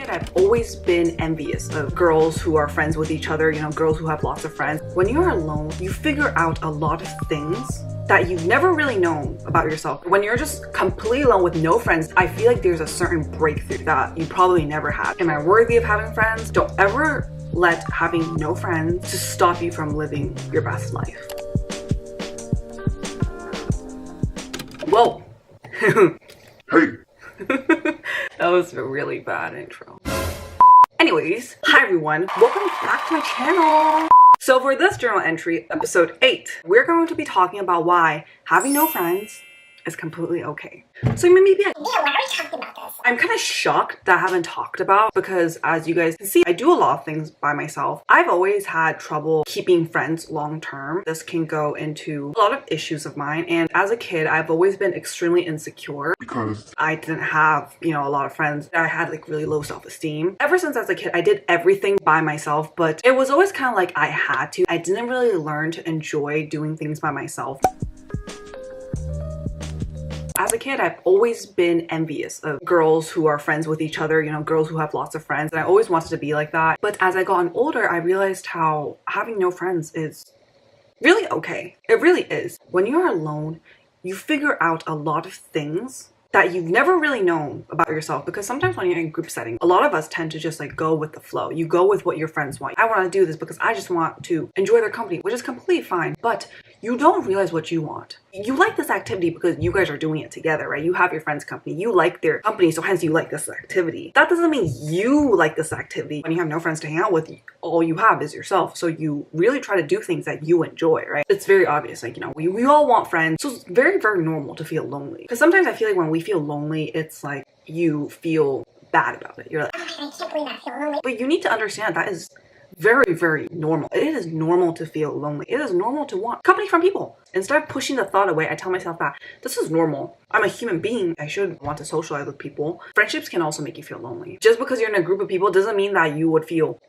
kid, I've always been envious of girls who are friends with each other, you know, girls who have lots of friends. When you're alone, you figure out a lot of things that you've never really known about yourself. When you're just completely alone with no friends, I feel like there's a certain breakthrough that you probably never had. Am I worthy of having friends? Don't ever let having no friends to stop you from living your best life. Whoa. Hey. That was a really bad intro. Anyways, hi everyone, welcome back to my channel. So for this journal entry, episode 8, we're going to be talking about why having no friends is completely okay. So you may be like, yeah, why are we talking about this? I'm kind of shocked that I haven't talked about, because as you guys can see, I do a lot of things by myself. I've always had trouble keeping friends long term. This can go into a lot of issues of mine, and as a kid, I've always been extremely insecure Because I didn't have, you know, a lot of friends. I had like really low self-esteem. Ever since as a kid, I did everything by myself, but it was always kind of like I had to. I didn't really learn to enjoy doing things by myself. As a kid, I've always been envious of girls who are friends with each other, you know, girls who have lots of friends, and I always wanted to be like that. But as I got older, I realized how having no friends is really okay. It really is. When you're alone, you figure out a lot of things that you've never really known about yourself, because sometimes when you're in group setting, a lot of us tend to just like go with the flow. You go with what your friends want. I want to do this because I just want to enjoy their company, which is completely fine, but you don't realize what you want. You like this activity because you guys are doing it together, right? You have your friends' company, you like their company, so hence you like this activity. That doesn't mean you like this activity. When you have no friends to hang out with, all you have is yourself, so you really try to do things that you enjoy, right? It's very obvious, like, you know, we all want friends, so it's very, very normal to feel lonely. Because sometimes I feel like when we feel lonely, it's like you feel bad about it. You're like, Oh man, I can't believe I feel lonely. but you need to understand that is very, very normal. It is normal to feel lonely. It is normal to want company from people. Instead of pushing the thought away, I tell myself that this is normal. I'm a human being. I should want to socialize with people. Friendships can also make you feel lonely. Just because you're in a group of people doesn't mean that you would feel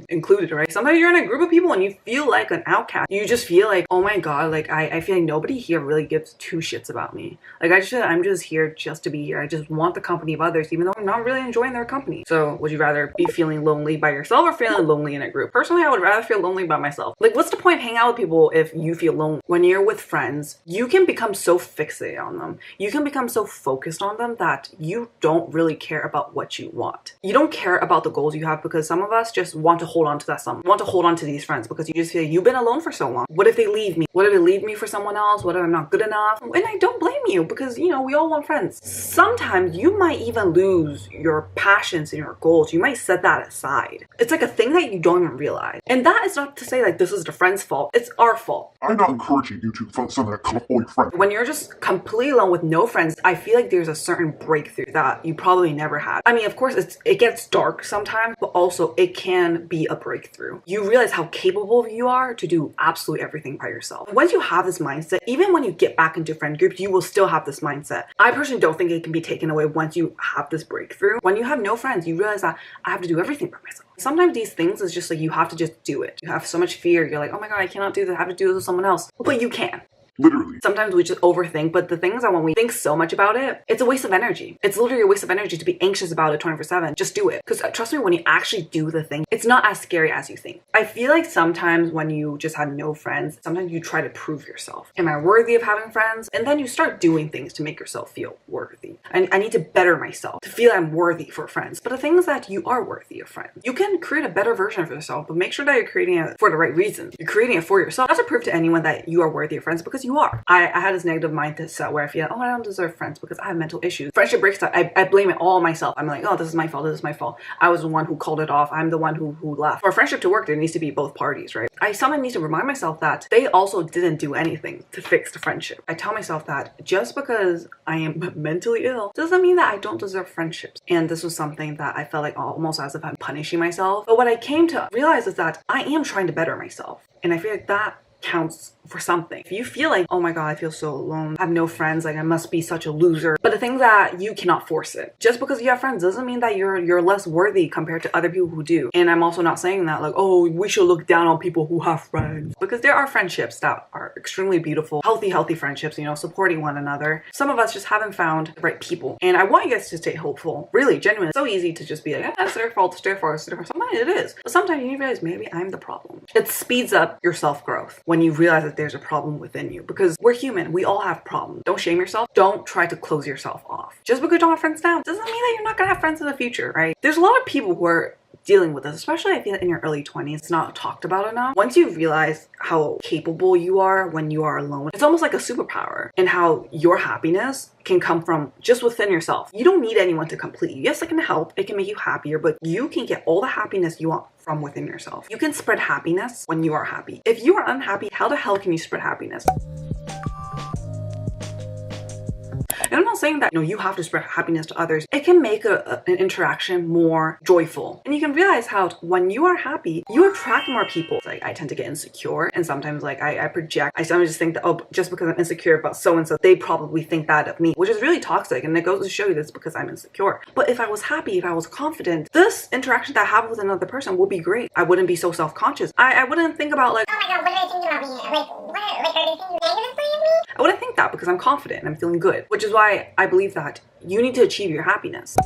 included, right? Sometimes you're in a group of people and you feel like an outcast. You just feel like, oh my god, like I feel like nobody here really gives two shits about me. Like I'm just here just to be here. I just want the company of others, even though I'm not really enjoying their company. So would you rather be feeling lonely by yourself or feeling lonely in a group? Personally, I would rather feel lonely by myself. Like, what's the point of hanging out with people if you feel lonely? When you're with friends, you can become so fixated on them. You can become so focused on them that you don't really care about what you want. You don't care about the goals you have, because some of us just want to hold on to that someone, want to hold on to these friends because you just feel like you've been alone for so long. What if they leave me? What if they leave me for someone else? What if I'm not good enough? And I don't blame you, because, you know, we all want friends. Sometimes you might even lose your passions and your goals. You might set that aside. It's like a thing that you don't even realize. And that is not to say like this is the friend's fault. It's our fault. I'm not encouraging you to find something that come all your friends. When you're just completely alone with no friends, I feel like there's a certain breakthrough that you probably never had. I mean, of course, it gets dark sometimes, but also it can be a breakthrough. You realize how capable you are to do absolutely everything by yourself. Once you have this mindset, even when you get back into friend groups, you will still have this mindset. I personally don't think it can be taken away once you have this breakthrough. When you have no friends, you realize that I have to do everything by myself. Sometimes these things is just like you have to just do it. You have so much fear. You're like, oh my god, I cannot do this. I have to do this with someone else. But you can. Literally. Sometimes we just overthink, but the thing is that when we think so much about it, it's a waste of energy. It's literally a waste of energy to be anxious about it 24/7. Just do it. Because trust me, when you actually do the thing, it's not as scary as you think. I feel like sometimes when you just have no friends, sometimes you try to prove yourself. Am I worthy of having friends? And then you start doing things to make yourself feel worthy. I need to better myself to feel I'm worthy for friends. But the thing is that you are worthy of friends. You can create a better version of yourself, but make sure that you're creating it for the right reasons. You're creating it for yourself, not to prove to anyone that you are worthy of friends, because you are. I had this negative mindset where I feel, oh, I don't deserve friends because I have mental issues. Friendship breaks up, I blame it all on myself. I'm like, oh, this is my fault, this is my fault. I was the one who called it off. I'm the one who left. For a friendship to work, there needs to be both parties, right? I sometimes need to remind myself that they also didn't do anything to fix the friendship. I tell myself that just because I am mentally ill doesn't mean that I don't deserve friendships. And this was something that I felt like almost as if I'm punishing myself. But what I came to realize is that I am trying to better myself. And I feel like that counts for something. If you feel like, oh my god, I feel so alone, I have no friends, like I must be such a loser. But the thing that you cannot force it. Just because you have friends doesn't mean that you're less worthy compared to other people who do. And I'm also not saying that like, oh, we should look down on people who have friends. Because there are friendships that are extremely beautiful, healthy friendships, you know, supporting one another. Some of us just haven't found the right people. And I want you guys to stay hopeful. Really, genuinely. It's so easy to just be like, that's their fault, it's their fault, it's their fault. Sometimes it is. But sometimes you realize maybe I'm the problem. It speeds up your self-growth when you realize that there's a problem within you. Because we're human. We all have problems. Don't shame yourself. Don't try to close yourself off. Just because you don't have friends now doesn't mean that you're not gonna have friends in the future, right? There's a lot of people who are dealing with this, especially I feel in your early 20s. It's not talked about enough. Once you realize how capable you are when you are alone, it's almost like a superpower, and how your happiness can come from just within yourself. You don't need anyone to complete you. Yes, it can help, it can make you happier, but you can get all the happiness you want from within yourself. You can spread happiness when you are happy. If you are unhappy, how the hell can you spread happiness? And I'm not saying that, you know, you have to spread happiness to others. It can make an interaction more joyful. And you can realize how when you are happy, you attract more people. Like, I tend to get insecure, and sometimes like I project. I sometimes just think that, oh, just because I'm insecure about so-and-so, they probably think that of me, which is really toxic. And it goes to show you this because I'm insecure. But if I was happy, if I was confident, this interaction that I have with another person will be great. I wouldn't be so self-conscious. I wouldn't think about like, Oh my god, what are they thinking about me? Like, are they thinking negatively of me? I wouldn't think that because I'm confident and I'm feeling good, which is why I believe that you need to achieve your happiness.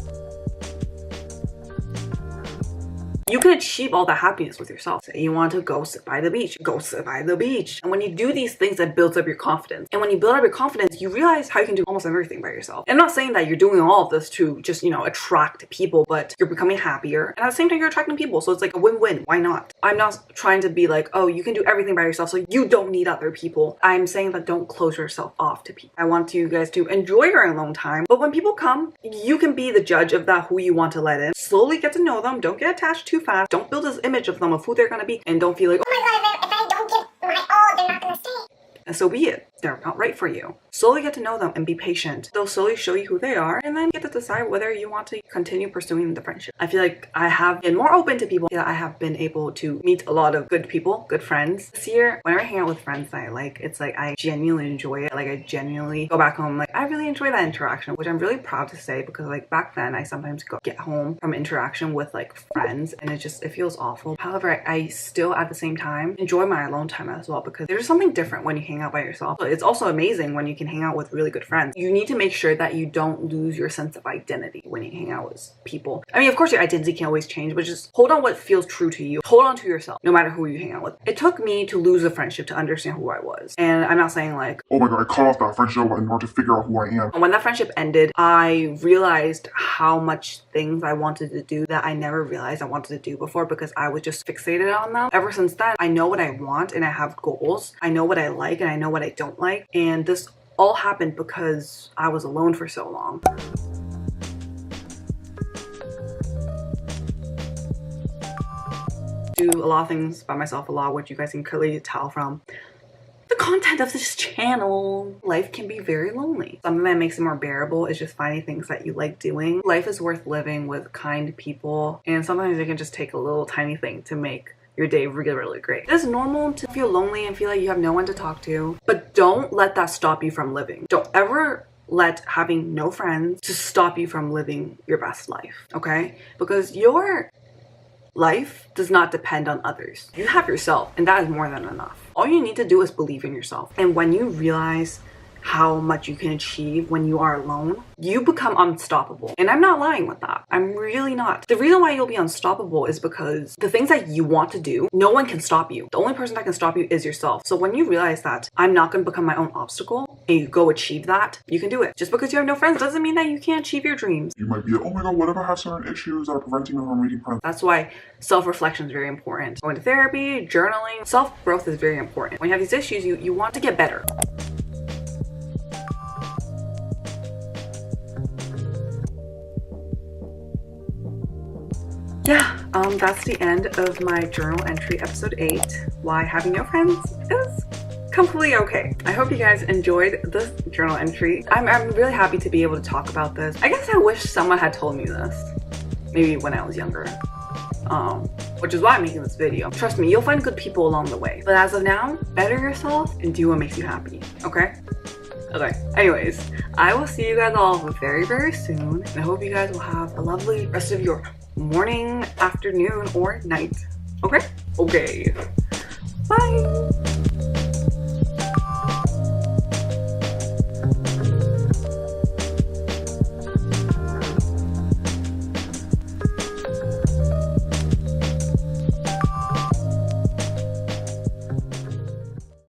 You can achieve all that happiness with yourself. Say you want to go sit by the beach, go sit by the beach. And when you do these things, that builds up your confidence. And when you build up your confidence, you realize how you can do almost everything by yourself. And I'm not saying that you're doing all of this to just, you know, attract people, but you're becoming happier. And at the same time, you're attracting people. So it's like a win-win. Why not? I'm not trying to be like, oh, you can do everything by yourself, so you don't need other people. I'm saying that don't close yourself off to people. I want you guys to enjoy your alone time. But when people come, you can be the judge of that, who you want to let in. Slowly get to know them. Don't get attached too fast. Don't build this image of them, of who they're gonna be, and don't feel like, Oh my god, if I don't give my all, they're not gonna stay. and so be it. They're not right for you. Slowly get to know them and be patient. They'll slowly show you who they are, and then get to decide whether you want to continue pursuing the friendship. I feel like I have been more open to people. I have been able to meet a lot of good people, good friends. This year, whenever I hang out with friends that I like, it's like I genuinely enjoy it. Like I genuinely go back home, like I really enjoy that interaction, which I'm really proud to say, because like back then I sometimes get home from interaction with like friends and it feels awful. However, I still at the same time enjoy my alone time as well, because there's something different when you hang out by yourself. So it's also amazing when you can hang out with really good friends. You need to make sure that you don't lose your sense of identity when you hang out with people. I mean, of course your identity can always change, but just hold on what feels true to you. Hold on to yourself, no matter who you hang out with. It took me to lose a friendship to understand who I was. And I'm not saying like, Oh my god, I cut off that friendship in order to figure out who I am. when that friendship ended, I realized how much things I wanted to do that I never realized I wanted to do before, because I was just fixated on them. Ever since then, I know what I want and I have goals. I know what I like and I know what I don't like. And this all happened because I was alone for so long. Do a lot of things by myself a lot, which you guys can clearly tell from the content of this channel. Life can be very lonely. Something that makes it more bearable is just finding things that you like doing. Life is worth living with kind people, and sometimes it can just take a little tiny thing to make your day really great. It is normal to feel lonely and feel like you have no one to talk to, but don't let that stop you from living. Don't ever let having no friends to stop you from living your best life, okay? Because your life does not depend on others. You have yourself, and that is more than enough. All you need to do is believe in yourself. And when you realize how much you can achieve when you are alone, you become unstoppable. And I'm not lying with that. I'm really not. The reason why you'll be unstoppable is because the things that you want to do, no one can stop you. The only person that can stop you is yourself. So when you realize that I'm not going to become my own obstacle, and you go achieve that, you can do it. Just because you have no friends doesn't mean that you can't achieve your dreams. You might be like, oh my god, what if I have certain issues that are preventing me from meeting friends? That's why self-reflection is very important. Going to therapy, journaling, self-growth is very important. When you have these issues, you want to get better. Yeah, that's the end of my journal entry episode 8. Why having no friends is completely okay. I hope you guys enjoyed this journal entry. I'm really happy to be able to talk about this. I guess I wish someone had told me this, maybe when I was younger, which is why I'm making this video. Trust me, you'll find good people along the way. But as of now, better yourself and do what makes you happy, okay? Okay, anyways, I will see you guys all very, very soon. And I hope you guys will have a lovely rest of your morning, afternoon, or night. Okay? Okay. Bye!